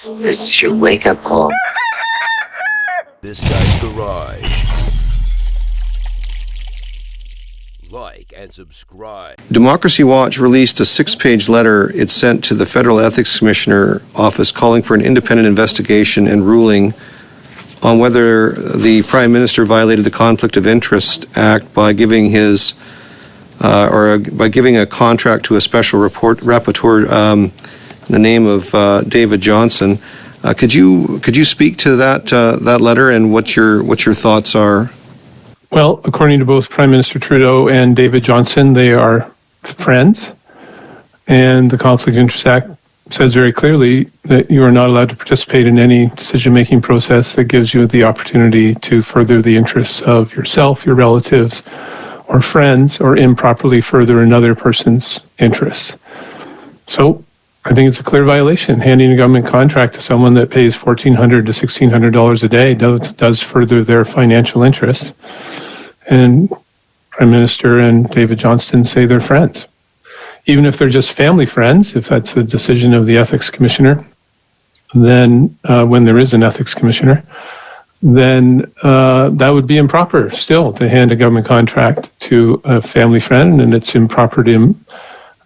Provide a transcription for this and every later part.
This is your wake-up call. This guy's garage. Like and subscribe. Democracy Watch released a 6-page letter it sent to the Federal Ethics Commissioner office calling for an independent investigation and ruling on whether the Prime Minister violated the Conflict of Interest Act by giving his by giving a contract to a special rapporteur in the name of David Johnson. Could you speak to that letter and what your thoughts are? Well, according to both Prime Minister Trudeau and David Johnson, they are friends, and the Conflict of Interest Act says very clearly that you are not allowed to participate in any decision-making process that gives you the opportunity to further the interests of yourself, your relatives, or friends, or improperly further another person's interests. So I think it's a clear violation. Handing a government contract to someone that pays $1,400 to $1,600 a day does further their financial interests. And Prime Minister and David Johnston say they're friends. Even if they're just family friends, if that's a decision of the Ethics Commissioner, then when there is an Ethics Commissioner, then that would be improper still to hand a government contract to a family friend, and it's improper to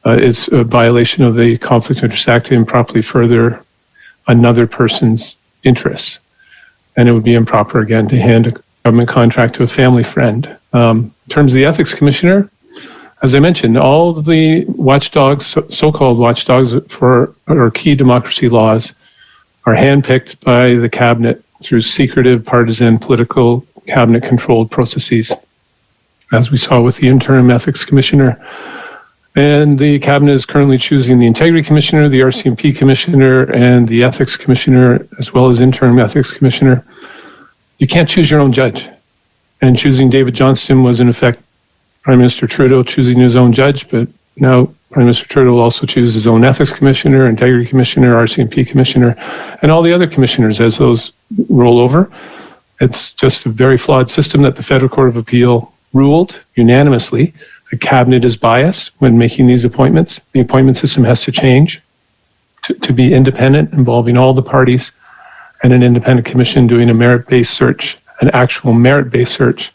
it's a violation of the Conflict of Interest Act to improperly further another person's interests. And it would be improper, again, to hand a government contract to a family friend. In terms of the Ethics Commissioner, as I mentioned, all of the watchdogs, so-called watchdogs for our key democracy laws, are handpicked by the Cabinet through secretive, partisan, political, Cabinet-controlled processes, as we saw with the interim Ethics Commissioner. And the Cabinet is currently choosing the Integrity Commissioner, the RCMP Commissioner, and the Ethics Commissioner, as well as interim Ethics Commissioner. You can't choose your own judge. And choosing David Johnston was, in effect, Prime Minister Trudeau choosing his own judge, but now Prime Minister Trudeau will also choose his own Ethics Commissioner, Integrity Commissioner, RCMP Commissioner, and all the other commissioners as those roll over. It's just a very flawed system that the Federal Court of Appeal ruled unanimously. The Cabinet is biased when making these appointments. The appointment system has to change to be independent, involving all the parties, and an independent commission doing a merit-based search, an actual merit-based search,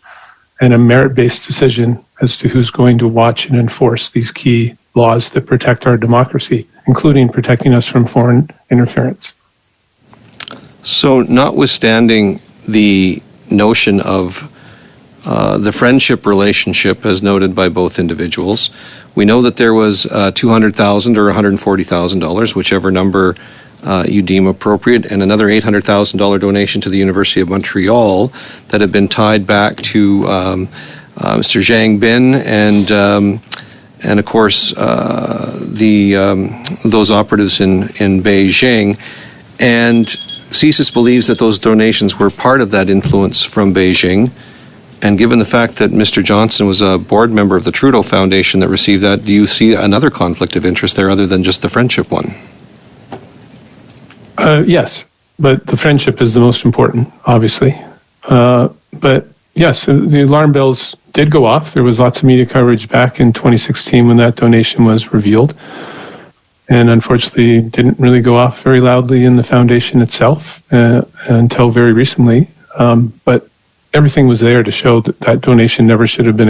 and a merit-based decision as to who's going to watch and enforce these key laws that protect our democracy, including protecting us from foreign interference. So notwithstanding the notion of the friendship relationship, as noted by both individuals, we know that there was $200,000 or $140,000, whichever number you deem appropriate, and another $800,000 donation to the University of Montreal that had been tied back to Mr. Zhang Bin and of course those operatives in Beijing. And CSIS believes that those donations were part of that influence from Beijing. And given the fact that Mr. Johnson was a board member of the Trudeau Foundation that received that, do you see another conflict of interest there other than just the friendship one? Yes, but the friendship is the most important, obviously. But yes, the alarm bells did go off. There was lots of media coverage back in 2016 when that donation was revealed. And unfortunately, didn't really go off very loudly in the foundation itself until very recently. But everything was there to show that that donation never should have been